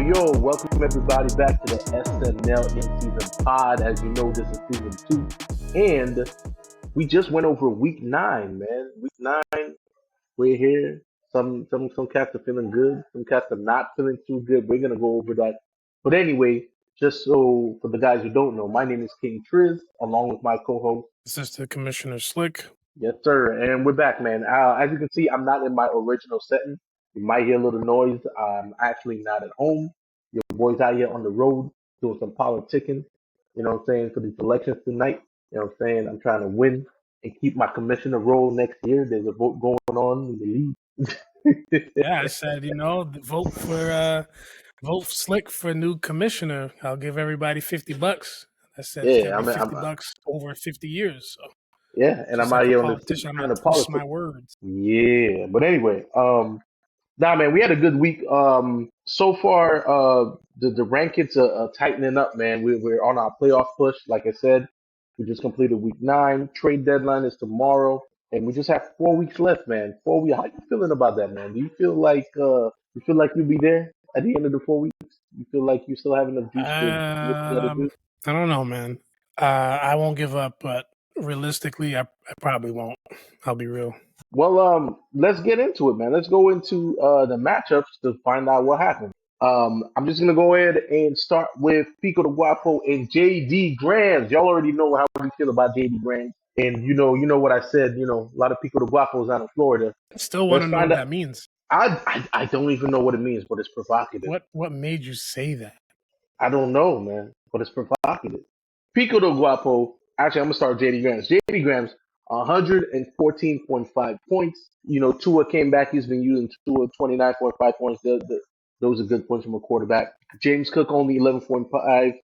Welcome everybody back to the SNL in season pod. As you know, this is season 2. And we just went over week 9, man. Week 9, we're here. Some cats are feeling good, some cats are not feeling too good. We're gonna go over that. But anyway, just so for the guys who don't know, my name is KxngTrizz, along with my co-host. This is the Commissioner Slick. Yes, sir. And we're back, man. As you can see, I'm not in my original setting. You might hear a little noise. I'm actually not at home. Your boy's out here on the road doing some politicking, you know what I'm saying, for these elections tonight. You know what I'm saying? I'm trying to win and keep my commissioner role next year. There's a vote going on in the league. Yeah, I said, vote Slick for new commissioner. I'll give everybody $50. I said it's Yeah, gonna I be mean, $50 over 50 years. So yeah, and just I'm like out a here on the politician, I'm trying not to twist my politic. words. Yeah, but anyway, nah, man, we had a good week. So far, the rankings are tightening up, man. We're on our playoff push. Like I said, we just completed week 9. Trade deadline is tomorrow, and we just have 4 weeks left, man. 4 weeks. How you feeling about that, man? Do you feel like you'll be there at the end of the 4 weeks? You feel like you still have enough juice to do what you gotta do? I don't know, man. I won't give up, but realistically, I probably won't. I'll be real. Well, let's get into it, man. Let's go into the matchups to find out what happened. I'm just gonna go ahead and start with Pico de Guapo and JD Grams. Y'all already know how we feel about JD Grams, and you know what I said. You know, a lot of Pico de Guapos out in Florida. Still want Let's to know find what out. that means. I don't even know what it means, but it's provocative. What made you say that? I don't know, man, but it's provocative. Pico de Guapo. Actually, I'm gonna start with JD Grams. JD Grams, 114.5 points. You know, Tua came back. He's been using Tua 29.5 points. Those are good points from a quarterback. James Cook only 11.5.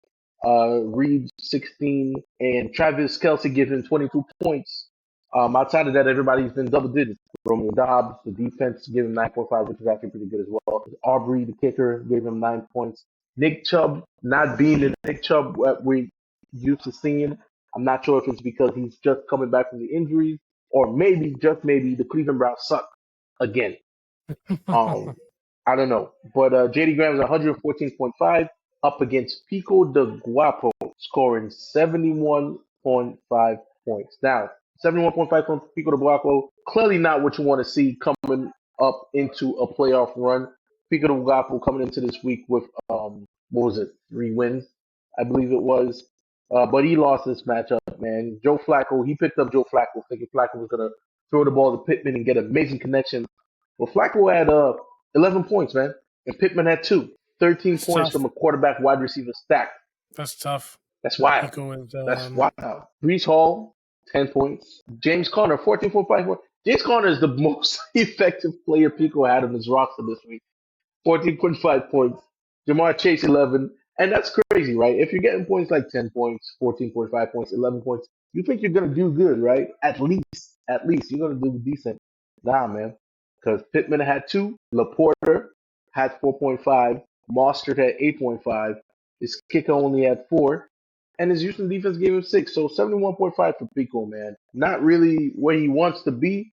Reed 16, and Travis Kelsey giving 22 points. Outside of that, everybody's been double digits. Romeo Dobbs, the defense, gave him 9.5, which is actually pretty good as well. Aubrey, the kicker, gave him 9 points. Nick Chubb, not being the Nick Chubb that we used to seeing. I'm not sure if it's because he's just coming back from the injuries, or maybe, just maybe, the Cleveland Browns suck again. Um, I don't know. But JD Graham is 114.5 up against Pico de Guapo, scoring 71.5 points. Now, 71.5 from Pico de Guapo, clearly not what you want to see coming up into a playoff run. Pico de Guapo coming into this week with, what was it, 3 wins, I believe it was. But he lost this matchup, man. Joe Flacco, he picked up Joe Flacco, thinking Flacco was going to throw the ball to Pittman and get amazing connection. Well, Flacco had 11 points, man, and Pittman had 2. 13 It's points tough. from a quarterback wide receiver stack. That's tough. That's wild. Pico is That's wild. Brees Hall, 10 points. James Conner, 14.5 points. James Conner is the most effective player Pico had on his roster this week. 14.5 points. Jamar Chase, 11. And that's crazy, right? If you're getting points like 10 points, 14.5 points, 11 points, you think you're going to do good, right? At least. At least. You're going to do decent. Nah, man. Because Pittman had 2. Laporta had 4.5. Mostert had 8.5. His kicker only had 4. And his Houston defense gave him 6. So 71.5 for Pico, man. Not really where he wants to be.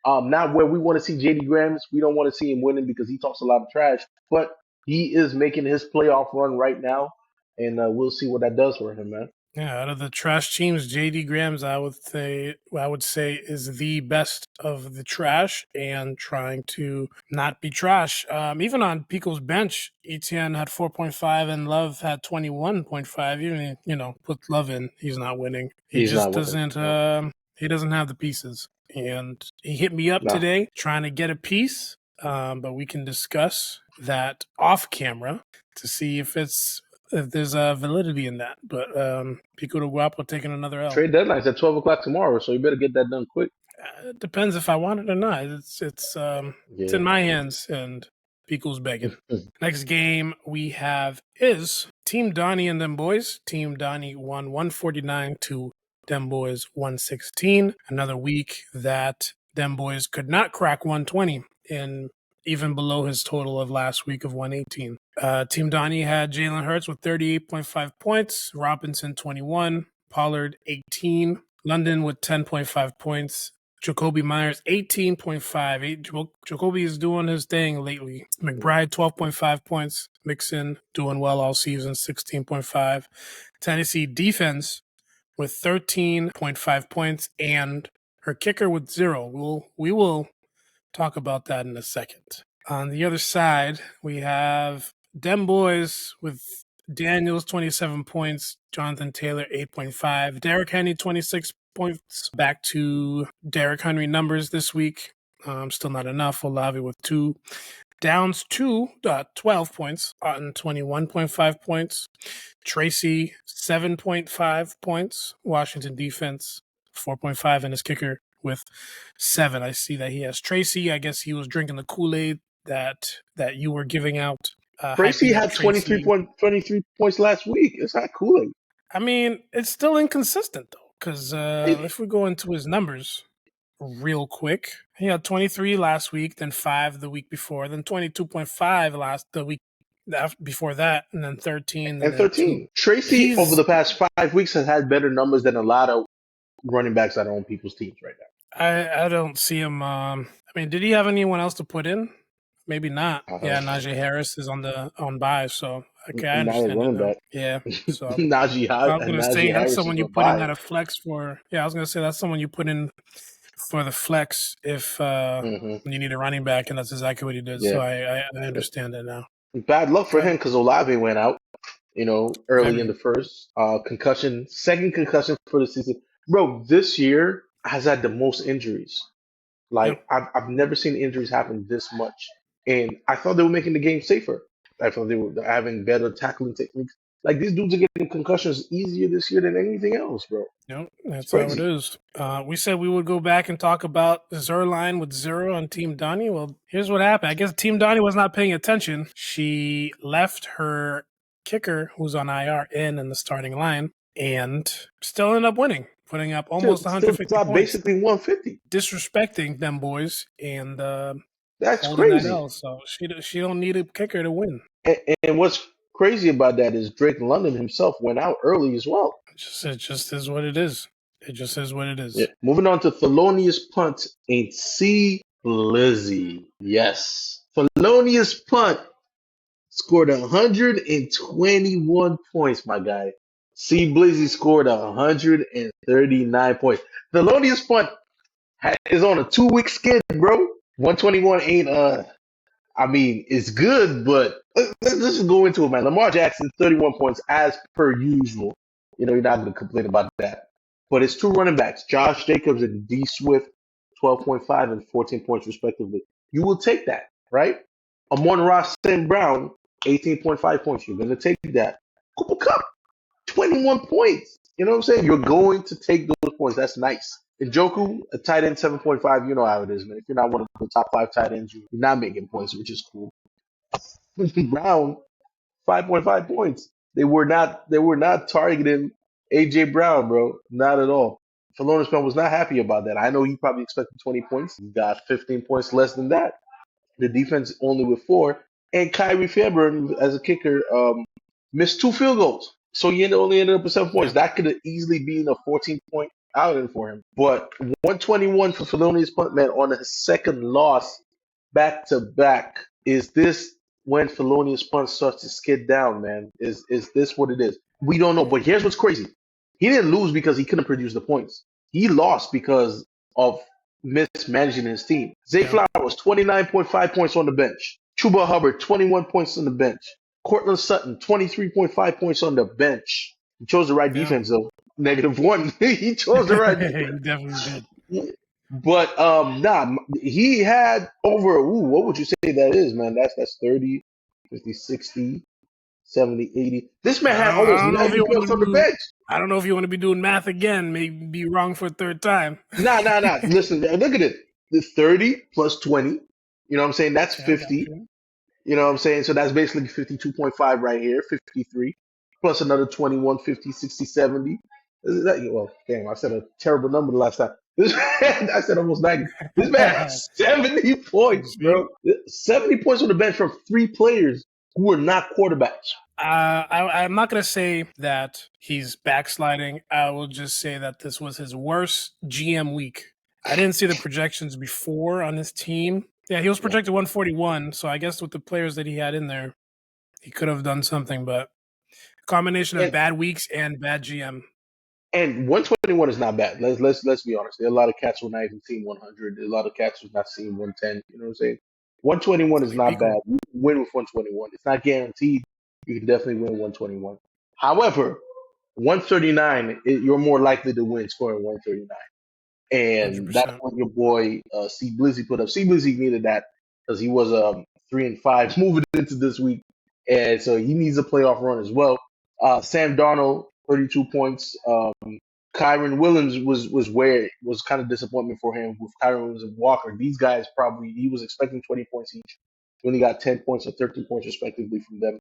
Not where we want to see JD Grams. We don't want to see him winning because he talks a lot of trash. But he is making his playoff run right now, and we'll see what that does for him, man. Yeah, out of the trash teams, JD Grams, I would say is the best of the trash and trying to not be trash. Even on Pico's bench, Etienne had 4.5 and Love had 21.5. Even put Love in, he's not winning. He He's just not winning. doesn't. No. He doesn't have the pieces. And he hit me up No. today trying to get a piece, but we can discuss that off camera to see if there's a validity in that. But Pico de Guapo taking another L. Trade deadline's at 12 o'clock tomorrow, so you better get that done quick. It depends if I want it or not. It's in my hands, and Pico's begging. Next game we have is Team Donnie and them boys. Team Donnie won 149 to them boys 116. Another week that them boys could not crack 120 in even below his total of last week of 118. Team Donnie had Jalen Hurts with 38.5 points, Robinson 21, Pollard 18, London with 10.5 points, Jacoby Myers, 18.5. Jacoby is doing his thing lately. McBride, 12.5 points. Mixon doing well all season, 16.5. Tennessee defense with 13.5 points, and her kicker with 0. We will talk about that in a second. On the other side, we have Dem Boys with Daniels, 27 points. Jonathan Taylor, 8.5. Derrick Henry, 26 points. Back to Derrick Henry numbers this week. Still not enough. Olave with 2. Downs 12 points. Otten 21.5 points. Tracy 7.5 points. Washington defense 4.5, and his kicker with 7. I see that he has Tracy. I guess he was drinking the Kool-Aid that you were giving out. Tracy had 23 points last week. It's not Kool-Aid. I mean, it's still inconsistent though, because if we go into his numbers real quick, he had 23 last week, then 5 the week before, then 22.5 the week before that, and then 13. And 13. Tracy, over the past 5 weeks, has had better numbers than a lot of running backs that are on people's teams right now. I don't see him. I mean, did he have anyone else to put in? Maybe not. Yeah, Najee Harris is on bye, so okay, I understand that. Yeah, so Najee I was going to say that's someone you put in at a flex for. Yeah, I was going to say that's someone you put in for the flex if when you need a running back, and that's exactly what he did. Yeah. So I understand that now. Bad luck for him because Olave went out, early in the first. Concussion, second concussion for the season. Bro, this year has had the most injuries. Like, I've never seen injuries happen this much. And I thought they were making the game safer. I thought they were having better tackling techniques. Like, these dudes are getting concussions easier this year than anything else, bro. Yep, that's how it is. We said we would go back and talk about Zerline with 0 on Team Donnie. Well, here's what happened. I guess Team Donnie was not paying attention. She left her kicker, who's on IR, in the starting line, and still ended up winning, putting up almost 150 points. Basically 150. Disrespecting them boys, and that's crazy. So she don't need a kicker to win. And what's crazy about that is Drake London himself went out early as well. It just is what it is. It just is what it is. Yeah. Moving on to Thelonious Punt and C. Blizzy. Yes. Thelonious Punt scored 121 points, my guy. C. Blizzy scored 139 points. Thelonious Punt is on a 2-week skid, bro. 121 ain't it's good, but let's just go into it, man. Lamar Jackson, 31 points as per usual. You're not going to complain about that. But it's 2 running backs, Josh Jacobs and D Swift, 12.5 and 14 points respectively. You will take that, right? Amon-Ra St. Brown, 18.5 points. You're going to take that. Cooper Kupp, 21 points. You know what I'm saying? You're going to take those points. That's nice. Njoku, a tight end, 7.5. You know how it is, man. If you're not one of the top 5 tight ends, you're not making points, which is cool. Brown, 5.5 points. They were not targeting AJ Brown, bro. Not at all. Thelonious Punt was not happy about that. I know he probably expected 20 points. He got 15 points less than that. The defense only with 4. And Kyrie Fairburn, as a kicker, missed 2 field goals. So he only ended up with 7 points. That could have easily been a 14-point outing for him. But 121 for Thelonious Punt, man, on his second loss back-to-back. Is this when Thelonious Punt starts to skid down, man? Is this what it is? We don't know. But here's what's crazy. He didn't lose because he couldn't produce the points. He lost because of mismanaging his team. Zay Flowers, 29.5 points on the bench. Chuba Hubbard, 21 points on the bench. Cortland Sutton, 23.5 points on the bench. He chose the right defense, though. -1. He chose the right defense. He definitely did. But he had over, what would you say that is, man? That's 30, 50, 60, 70, 80. This man had almost 90 points on the bench. I don't know if you want to be doing math again, maybe be wrong for a third time. Nah. Listen, look at it. The 30 plus 20, you know what I'm saying? That's 50. You know what I'm saying? So that's basically 52.5 right here, 53. Plus another 21, 50, 60, 70. Well, damn, I said a terrible number the last time. I said almost 90. This man has 70 points, bro. 70 points on the bench from 3 players who are not quarterbacks. I'm not going to say that he's backsliding. I will just say that this was his worst GM week I didn't see the projections before on this team. Yeah, he was projected 141, so I guess with the players that he had in there, he could have done something, but combination of bad weeks and bad GM. And 121 is not bad. Let's be honest. There are a lot of cats who are not even seeing 100. There are a lot of cats who's not seeing 110. You know what I'm saying? 121 is not bad. You can win with 121. It's not guaranteed. You can definitely win 121. However, 139, you're more likely to win scoring 139. And 100%. that's what your boy C Blizzy put up. C Blizzy needed that because he was 3-5 moving into this week, and so he needs a playoff run as well. Sam Darnold, 32 points. Kyron Williams was kind of disappointment for him with Kyron Williams and Walker. These guys he was expecting 20 points each. He only got 10 points or 13 points respectively from them.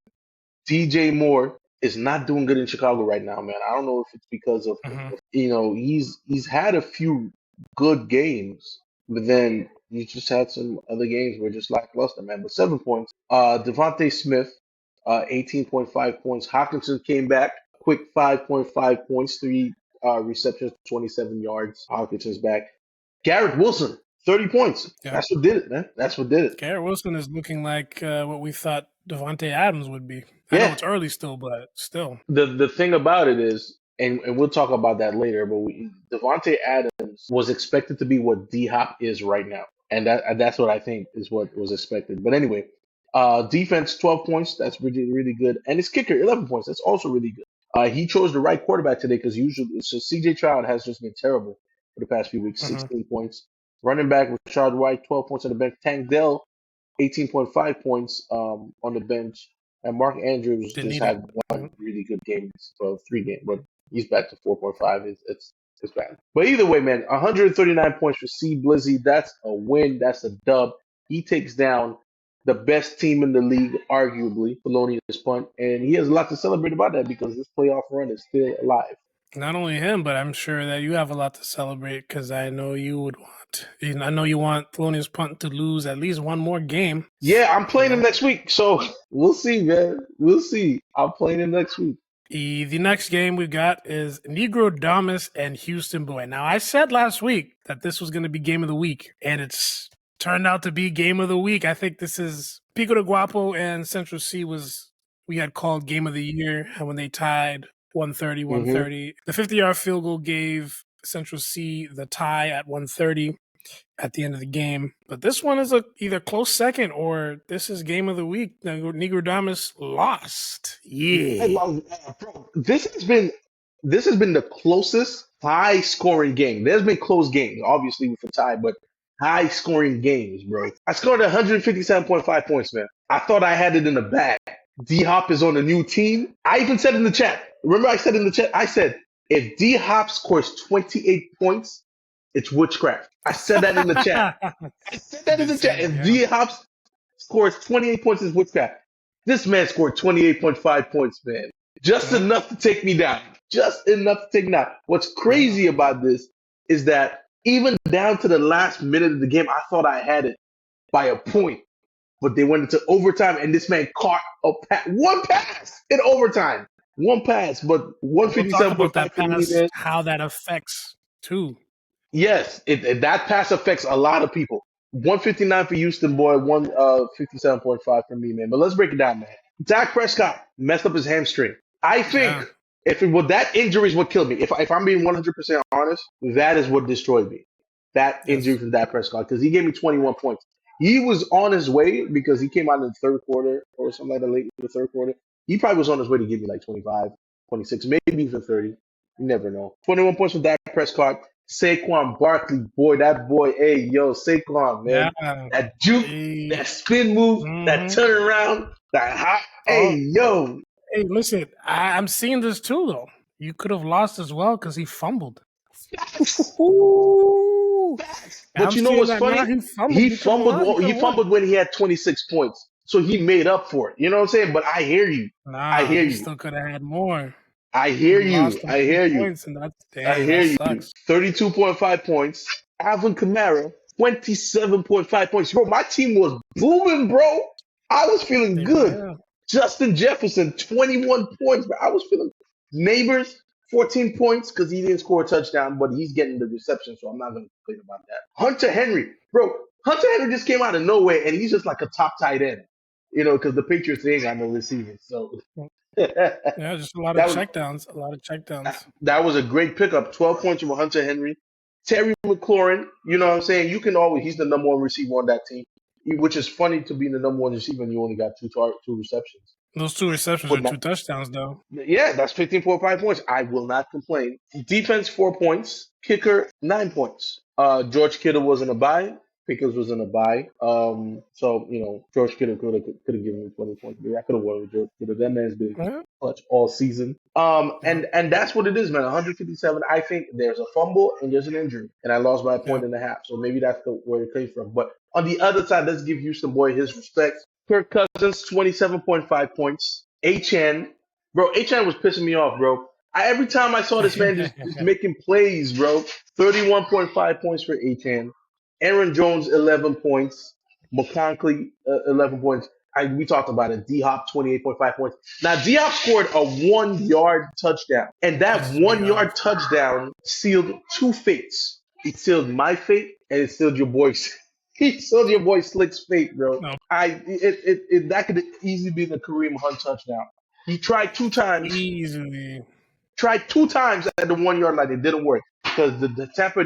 DJ Moore is not doing good in Chicago right now, man. I don't know if it's because of he's had a few good games, but then he just had some other games where just lackluster, man. But 7 points. Devontae Smith, 18.5 points. Hawkinson came back, quick 5.5 points, 3 receptions, 27 yards. Hawkinson's back. Garrett Wilson, 30 points. Yeah. That's what did it, man. That's what did it. Garrett Wilson is looking like what we thought Devontae Adams would be. I know it's early still, but still. The thing about it is, and we'll talk about that later, but Devontae Adams was expected to be what D-Hop is right now. And that's what I think is what was expected. But anyway, defense, 12 points. That's really, really good. And his kicker, 11 points. That's also really good. He chose the right quarterback today because usually CJ Stroud has just been terrible for the past few weeks, 16 points. Running back, Rashad White, 12 points on the bench. Tank Dell, 18.5 points on the bench. And Mark Andrews just had one really good game, well, 3 games, but he's back to 4.5. It's bad. But either way, man, 139 points for C Blizzy. That's a win. That's a dub. He takes down the best team in the league, arguably, Thelonious Punt, and he has a lot to celebrate about that because this playoff run is still alive. Not only him, but I'm sure that you have a lot to celebrate because I know you would want. I know you want Thelonious Punt to lose at least one more game. Yeah, I'm playing him next week, so we'll see, man. We'll see. I'm playing him next week. The next game we got is Negro Damas and Houston Boy. Now, I said last week that this was going to be Game of the Week, and it's turned out to be Game of the Week. I think this is Pico de Guapo and Central C we had called Game of the Year when they tied 130, 130. The 50-yard field goal gave Central C the tie at 130 at the end of the game. But this one is either close second or this is Game of the Week. Negro Damas lost. Yeah. Bro, this has been the closest high-scoring game. There's been close games, obviously with a tie, but high-scoring games, bro. I scored 157.5 points, man. I thought I had it in the bag. D-Hop is on a new team. I even said in the chat. Remember I said in the chat, I said, if D-Hop scores 28 points, it's witchcraft. I said that in the chat. If D-Hop scores 28 points, it's witchcraft. This man scored 28.5 points, man. Just enough to take me down. Just enough to take me down. What's crazy about this is that even down to the last minute of the game, I thought I had it by a point. But they went into overtime, and this man caught one pass in overtime. One pass, but 157.5. How that affects too. Yes, that pass affects a lot of people. 159 for Houston Boy, 157.5 for me, man. But let's break it down, man. Dak Prescott messed up his hamstring. I think that injury is what killed me. If I'm being 100% honest, that is what destroyed me. That injury from Dak Prescott, because he gave me 21 points. He was on his way because he came out in the third quarter or something like that, late in the third quarter. He probably was on his way to give me like 25, 26, maybe even 30. You never know. 21 points from Dak Prescott. Saquon Barkley, boy, that boy, hey, yo, Saquon, man. Yeah. That juke, that spin move, that turn around, that hot, hey, yo. Hey, listen, I'm seeing this too, though. You could have lost as well because he fumbled. But you know what's funny? He fumbled when he had 26 points. So he made up for it. You know what I'm saying? But I hear you. I hear you. Still could have had more. I hear you. I hear you. I hear you. 32.5 points. Alvin Kamara, 27.5 points. Bro, my team was booming, bro. I was feeling good. Justin Jefferson, 21 points, bro. I was feeling Neighbors, 14 points because he didn't score a touchdown, but he's getting the reception, so I'm not going to complain about that. Hunter Henry, bro. Hunter Henry just came out of nowhere, and he's just like a top tight end, because the Patriots ain't got no receivers. So Yeah, just a lot of that was checkdowns. A lot of checkdowns. that was a great pickup. 12 points from Hunter Henry. Terry McLaurin, you know what I'm saying? He's the number one receiver on that team, which is funny to be the number one receiver and you only got two receptions. Those 2 receptions But are 2 touchdowns, though. yeah, that's 15.5 points. I will not complain. Defense, 4 points. Kicker, 9 points. George Kittle was in a bye. Pickens was in a bye. George Kittle could have given me 20 points. Maybe I could have won with George Kittle. That man's been clutch all season. And that's what it is, man. 157. I think there's a fumble and there's an injury, and I lost by a point and a half. So maybe that's where it came from. But on the other side, let's give Houston boy his respect. Kirk Cousins, 27.5 points. HN, bro, HN was pissing me off, bro. Every time I saw this man just making plays, bro. 31.5 points for HN. Aaron Jones, 11 points. McConkey, 11 points. We talked about it. D-Hop, 28.5 points. Now, D-Hop scored a 1-yard touchdown. And that 1-yard touchdown sealed 2 fates. It sealed my fate, and it sealed your boy's. He sealed your boy Slick's fate, bro. No. That could easily be the Kareem Hunt touchdown. He tried 2 times. Easily. Tried 2 times at the 1-yard line. It didn't work because the Tampa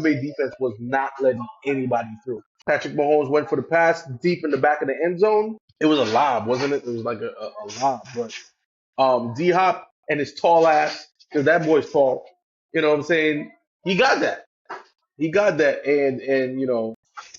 Bay defense was not letting anybody through. Patrick Mahomes went for the pass deep in the back of the end zone. It was a lob, wasn't it? It was like a lob. But D-Hop and his tall ass, because that boy's tall, you know what I'm saying? He got that. And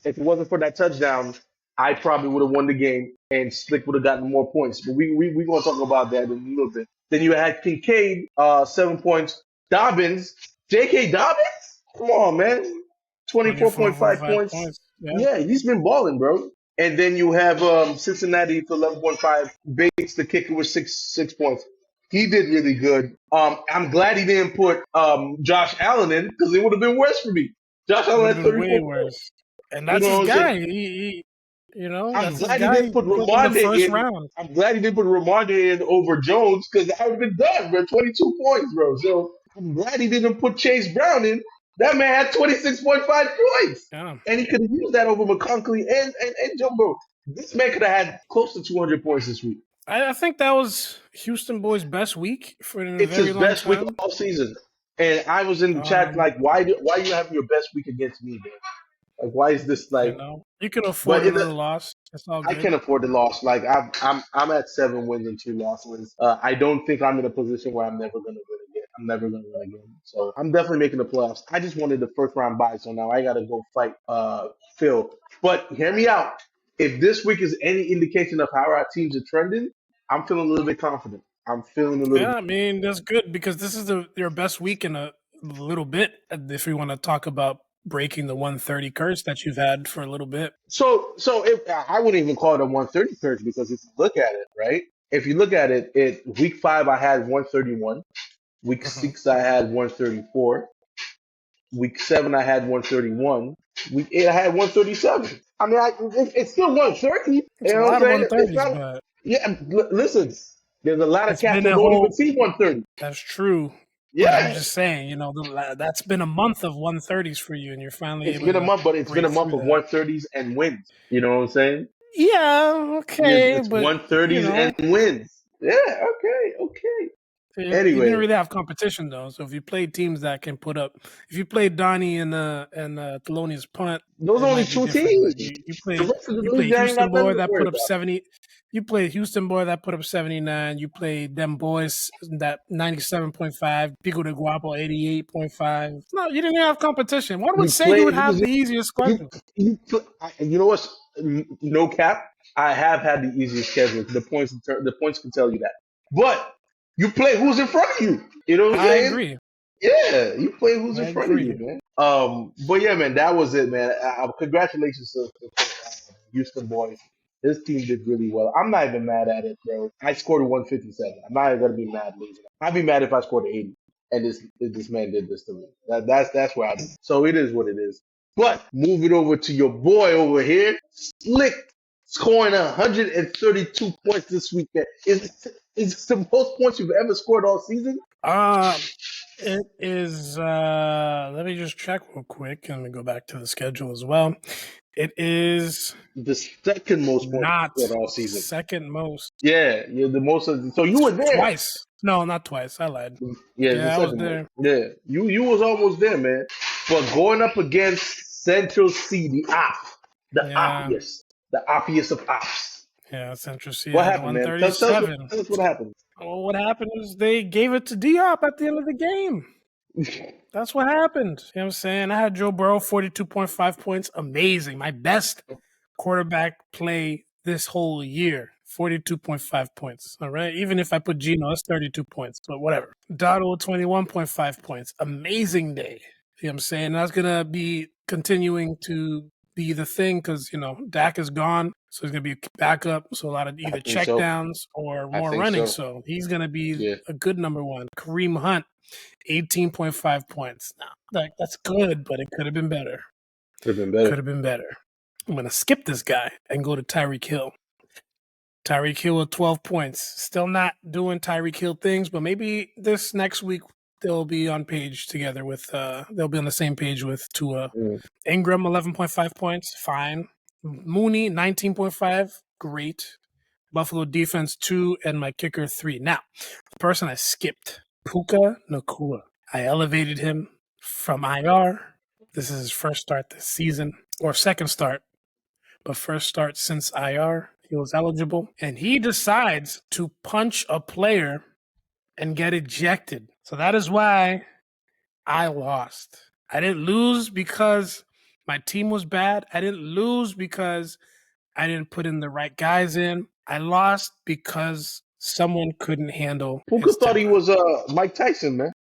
if it wasn't for that touchdown, I probably would have won the game and Slick would have gotten more points. But we're going to talk about that in a little bit. Then you had Kincaid, 7 points. Dobbins, J.K. Dobbins? Come on, man. 24.5 points. Yeah, he's been balling, bro. And then you have Cincinnati for 11.5. Bates, the kicker, with 6 points. He did really good. I'm glad he didn't put Josh Allen in because it would have been worse for me. Josh Allen had 34 points. And that's his guy. I'm glad he didn't put Ramondre in. Round. I'm glad he didn't put Ramondre in over Jones because I would have been done, bro. 22 points, bro. So I'm glad he didn't put Chase Brown in. That man had 26.5 points. Yeah. And he could have used that over McConkey and Jumbo. This man could have had close to 200 points this week. I think that was Houston boy's best week for a very long time. It's his best week all season. And I was in the chat like, why are you having your best week against me, man? Like, why is this like? You can afford a loss. That's all good. I can afford the loss. Like, I'm at 7 wins and 2 losses. I don't think I'm in a position where I'm never going to win again. I'm never going to win again. So I'm definitely making the playoffs. I just wanted the first round bye, so now I got to go fight Phil. But hear me out. If this week is any indication of how our teams are trending, I'm feeling a little bit confident. Yeah, I mean, that's good because this is your best week in a little bit. If we want to talk about breaking the 130 curse that you've had for a little bit. So I wouldn't even call it a 130 curse because if you look at it, right? If you look at it, week 5 I had 131. Week 6 I had 134. Week 7 I had 131. Week 8 I had 137. I mean, it's still 130. It's a lot of 130s, but yeah, listen, there's a lot of cats that don't even see 130. That's true. Yeah, I'm just saying, that's been a month of 130s for you, and you're finally. It's been a month, but it's been a month of 130s and wins. You know what I'm saying? Yeah. Okay. It's 130s and wins. Yeah. Okay. Anyway, you didn't really have competition though. So if you played teams that can put up, if you played Donnie and Thelonious Punt, those are only 2 teams. You played Houston boy that put up 70. You played Houston boy that put up 79. You played them boys that 97.5. Pico de Guapo 88.5. No, you didn't have competition. One would say you would have the easiest schedule. You know what? No cap. I have had the easiest schedule. The points can tell you that. But you play who's in front of you. You know what I'm saying? I agree. Yeah, you play who's in front of you, man. But yeah, man, that was it, man. Congratulations to Houston boys. This team did really well. I'm not even mad at it, bro. I scored a 157. I'm not even gonna be mad losing. I'd be mad if I scored an 80 and this man did this to me. That's where I do. So it is what it is. But moving over to your boy over here, Slick scoring 132 points this week. Man. Is this the most points you've ever scored all season? It is. Let me just check real quick. Let me go back to the schedule as well. It is The second most points not scored all season. second most. Yeah, you're the most. So you were there twice. No, not twice. I lied. Yeah, I was there. Yeah, you was almost there, man. But going up against Central C, the obvious of ops. Yeah, Central C. What happened, man? Tell us what happened. Well, what happened is they gave it to Diop at the end of the game. That's what happened. You know what I'm saying? I had Joe Burrow, 42.5 points. Amazing. My best quarterback play this whole year. 42.5 points. All right. Even if I put Geno, that's 32 points, but whatever. Dotto, 21.5 points. Amazing day. You know what I'm saying? That's going to be continuing to be the thing because, Dak is gone. So he's going to be a backup. So a lot of either checkdowns or more running. So he's going to be a good number one. Kareem Hunt, 18.5 points. Now, that's good, but it could have been better. Could have been better. I'm going to skip this guy and go to Tyreek Hill. Tyreek Hill with 12 points. Still not doing Tyreek Hill things, but maybe this next week they'll be on page together with they'll be on the same page with Tua. Ingram, 11.5 points. Fine. Mooney, 19.5. Great. Buffalo defense, 2, and my kicker, 3. Now, the person I skipped, Puka Nacua. I elevated him from IR. This is his first start this season, or second start, but first start since IR. He was eligible, and he decides to punch a player and get ejected. So that is why I lost. I didn't lose because my team was bad. I didn't lose because I didn't put in the right guys in. I lost because someone couldn't handle. Puka thought he was Mike Tyson, man.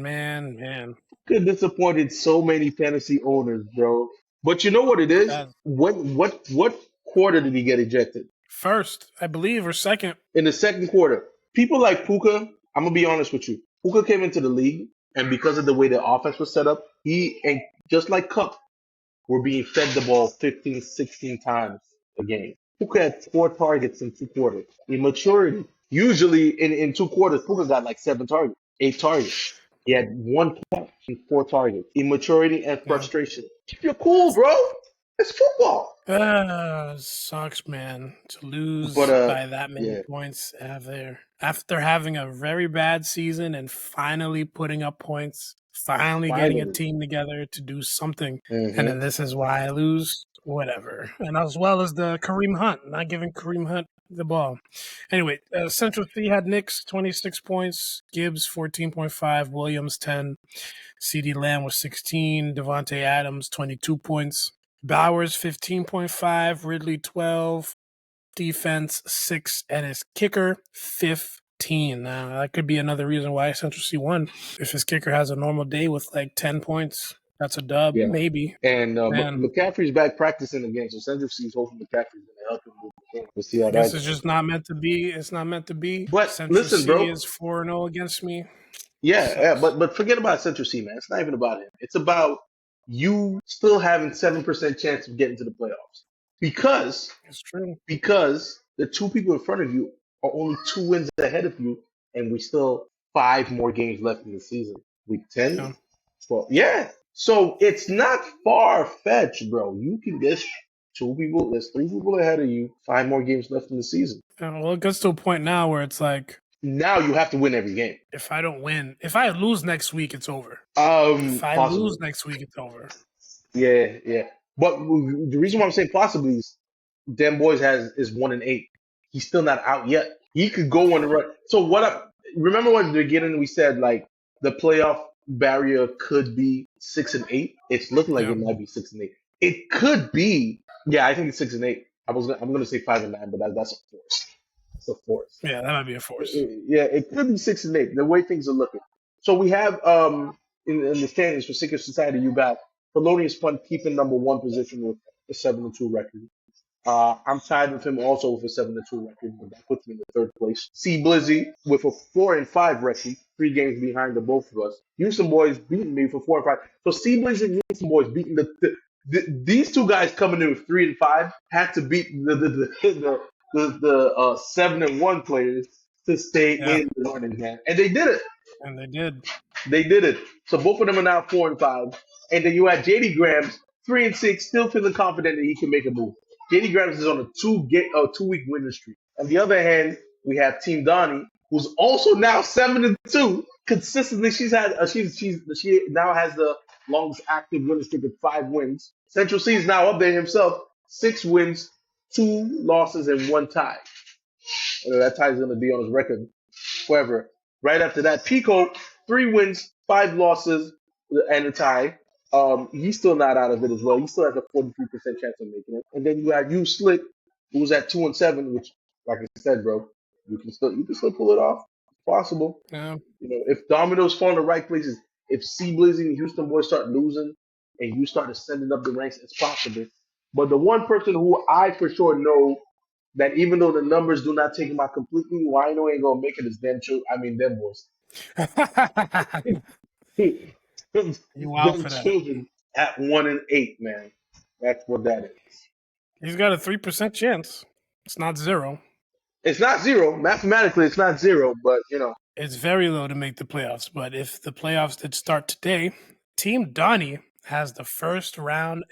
Man. Puka disappointed so many fantasy owners, bro. But you know what it is? What quarter did he get ejected? First, I believe, or second. In the second quarter. People like Puka, I'm gonna be honest with you. Puka came into the league, and because of the way the offense was set up, and just like Cup, were being fed the ball 15, 16 times a game. Puka had 4 targets in 2 quarters. Immaturity. Usually in 2 quarters, Puka got like 7 targets, 8 targets. He had 1 catch and 4 targets. Immaturity and frustration. Keep your cool, bro. It's football. Sucks, man, to lose by that many points after having a very bad season and finally putting up points, finally getting a team together to do something. And then this is why I lose. Whatever. And as well as the Kareem Hunt, not giving Kareem Hunt the ball. Anyway, Central C had Knicks, 26 points, Gibbs, 14.5, Williams, 10, CeeDee Lamb was 16, Devontae Adams, 22 points, Bowers, 15.5, Ridley, 12, defense, 6, and his kicker, 15. Now, that could be another reason why Central C won. If his kicker has a normal day with like 10 points, that's a dub, maybe. And McCaffrey's back practicing again, so Central C is hoping McCaffrey's going to help him move the game. We'll see how that goes. It's just not meant to be. It's not meant to be. But Central listen, C bro. is 4-0 against me. But forget about Central C, man. It's not even about him. It's about you still having 7% chance of getting to the playoffs. Because it's true. Because the 2 people in front of you are only 2 wins ahead of you, and we still 5 more games left in the season. Week 10, 12. Yeah. So it's not far-fetched, bro. You can get 2 people, there's 3 people ahead of you, 5 more games left in the season. Well, it gets to a point now where it's like, now you have to win every game. If I lose next week, it's over. If I lose next week, it's over. Yeah. But the reason why I'm saying possibly is them boys is 1-8. He's still not out yet. He could go on the run. So remember when at the beginning we said like the playoff barrier could be 6-8? It's looking like it might be 6-8. It could be. Yeah, I think it's 6-8. I'm gonna say 5-9, but that's a force. It's a force. Yeah, that might be a force. It could be 6-8. The way things are looking. So we have in the standings for Secret Society, you got Thelonious Fun keeping number 1 position with a 7-2 record. I'm tied with him also with a 7-2 record, but that puts me in the 3rd place. C Blizzy with a 4-5 record, 3 games behind the both of us. Houston Boys beating me for 4-5. So C Blizzy and Houston Boys beating these 2 guys coming in with 3-5 had to beat the 7-1 players to stay in the running, man. And they did it. And they did. They did it. So both of them are now 4-5. And then you had JD Grams 3-6, still feeling confident that he can make a move. JD Grams is on a 2-week winning streak. On the other hand, we have Team Donnie, who's also now 7-2. Consistently, she now has the longest active winning streak of 5 wins. Central C is now up there himself, 6 wins, 2 losses, and 1 tie. That tie is going to be on his record forever. Right after that, Pico, 3 wins, 5 losses, and a tie. He's still not out of it as well. He still has a 43% chance of making it. And then you have you Slick, who's at 2-7, which, like I said, bro, you can still pull it off. It's possible. Yeah. If dominoes fall in the right places, if C Blizzy and Houston boys start losing, and you start ascending up the ranks, it's possible. But the one person who I for sure know that even though the numbers do not take him out completely, who I know ain't gonna make it is them boys. You out Them for that. children at 1-8, man. That's what that is. He's got a 3% chance. It's not 0. It's not 0. Mathematically, it's not 0, but, It's very low to make the playoffs. But if the playoffs did start today, Team Donnie has the first round.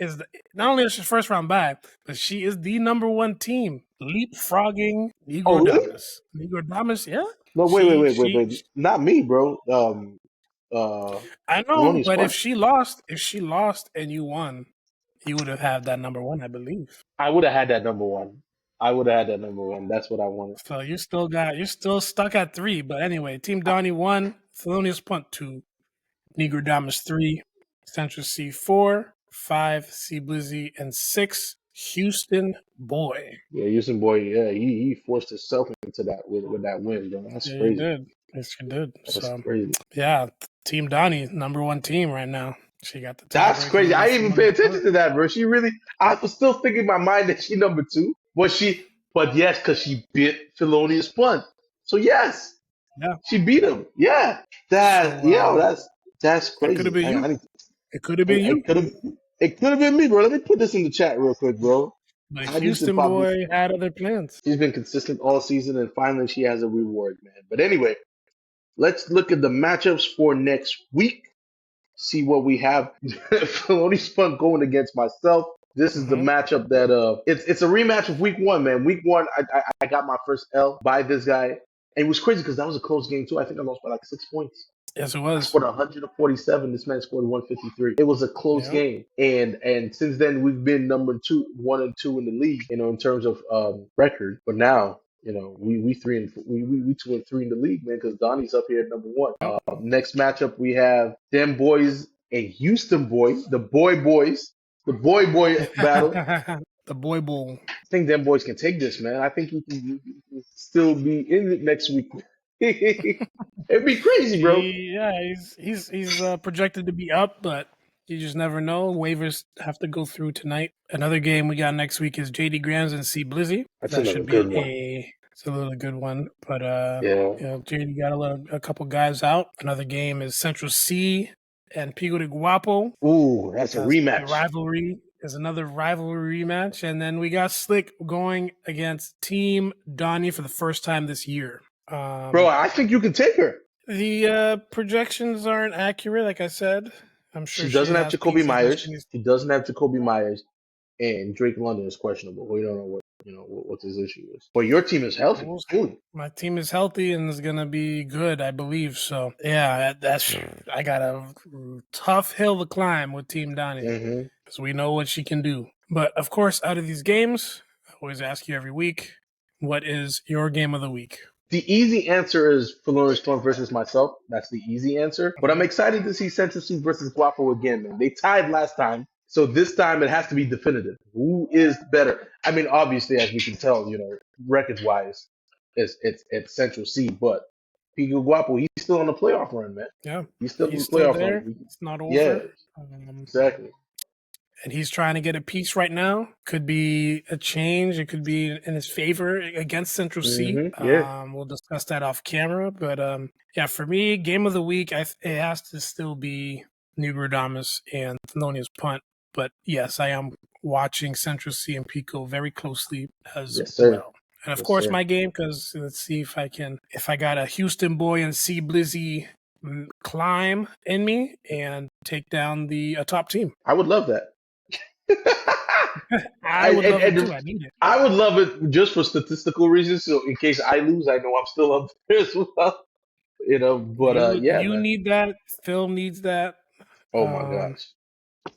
Not only is she first round bye, but she is the number 1 team, leapfrogging Negro Damas. Negro Damas, yeah. No, wait. Not me, bro. I know, but if she lost and you won, you would have had that number 1, I believe. I would have had that number 1. That's what I wanted. So you're still stuck at 3. But anyway, Team Donnie 1, Thelonious Punt 2, Negro Damas 3, Central C 4, 5, C Blizzy, and 6, Houston Boy. Yeah, Houston Boy. Yeah, he forced himself into that with that win, bro. That's crazy. He did. Yes, he did. That's crazy. Yeah, Team Donnie, number 1 team right now. She got the. That's crazy. I didn't even pay attention to that, bro. She really. I was still thinking in my mind that she number 2. But yes, because she bit Thelonious Punt. So yes. Yeah. She beat him. Yeah. That's crazy. It could have been you. It could have been you. It could have been me, bro. Let me put this in the chat real quick, bro. But Houston Boy had other plans. She's been consistent all season, and finally she has a reward, man. But anyway, let's look at the matchups for next week. See what we have. Thelonious Punt going against myself. This is the matchup that it's a rematch of week 1, man. Week 1, I got my first L by this guy. And it was crazy because that was a close game too. I think I lost by like 6 points. Yes, it was. I scored 147. This man scored 153. It was a close game. And since then we've been number 1 and 2 in the league, in terms of record. But now, we 2 and 3 in the league, man, because Donnie's up here at number 1. Next matchup we have them boys and Houston Boys, the boys. The boy battle. The boy bowl. I think them boys can take this, man. I think you can still be in it next week. It'd be crazy, bro. He's projected to be up, but you just never know. Waivers have to go through tonight. Another game we got next week is JD Grams and C Blizzy. That should be it's a little good one. But JD got a couple guys out. Another game is Central C and Pico de Guapo. Ooh, that's a rematch. Another rivalry rematch. And then we got Slick going against Team Donnie for the first time this year. Bro, I think you can take her. The projections aren't accurate, like I said. I'm sure she doesn't have Jacoby Myers. She doesn't have Jacoby Myers. And Drake London is questionable. We don't know what his issue is. But your team is healthy. My team is healthy and is gonna be good, I believe. So yeah, I got a tough hill to climb with Team Donnie because we know what she can do. But of course, out of these games, I always ask you every week, what is your game of the week? The easy answer is Thelonious Punt versus myself. That's the easy answer. But I'm excited to see Central C versus Guapo again, man. They tied last time. So this time it has to be definitive. Who is better? I mean, obviously, as we can tell, records-wise, it's Central C. But Pico Guapo, he's still on the playoff run, man. Yeah, he's still in the playoff run. It's not over. Yeah, exactly. And he's trying to get a piece right now. Could be a change. It could be in his favor against Central C. We'll discuss that off camera. But for me, game of the week, it has to still be Negro Damas and Thelonious Punt. But yes, I am watching Central C and Pico very closely as well. And of Yes, course, sir. my game, because let's see if I got a Houston boy and C Blizzy climb in me and take down the top team. I would love that. I would love it too. And I need it. I would love it just for statistical reasons. So in case I lose, I know I'm still up there as well. But yeah, You man. need that. Phil needs that. Oh my gosh.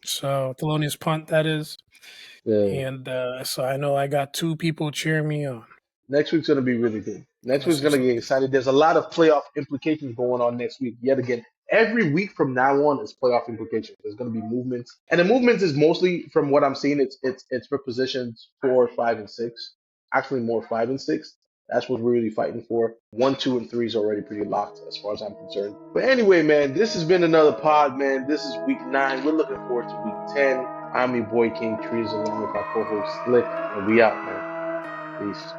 So Thelonious Punt, that is. Yeah. And so I know I got 2 people cheering me on. Next week's gonna be really good. Next Let's week's see gonna get something. excited. There's a lot of playoff implications going on next week. Yet again, every week from now on is playoff implications. There's gonna be movements, and the movements is mostly from what I'm seeing. It's for positions 4, 5, and 6. Actually, more 5 and 6. That's what we're really fighting for. 1, 2, and 3 is already pretty locked as far as I'm concerned. But anyway, man, this has been another pod, man. This is week 9. We're looking forward to week 10. I'm your boy KxngTrizz along with my co-host Slick, and we out, man. Peace.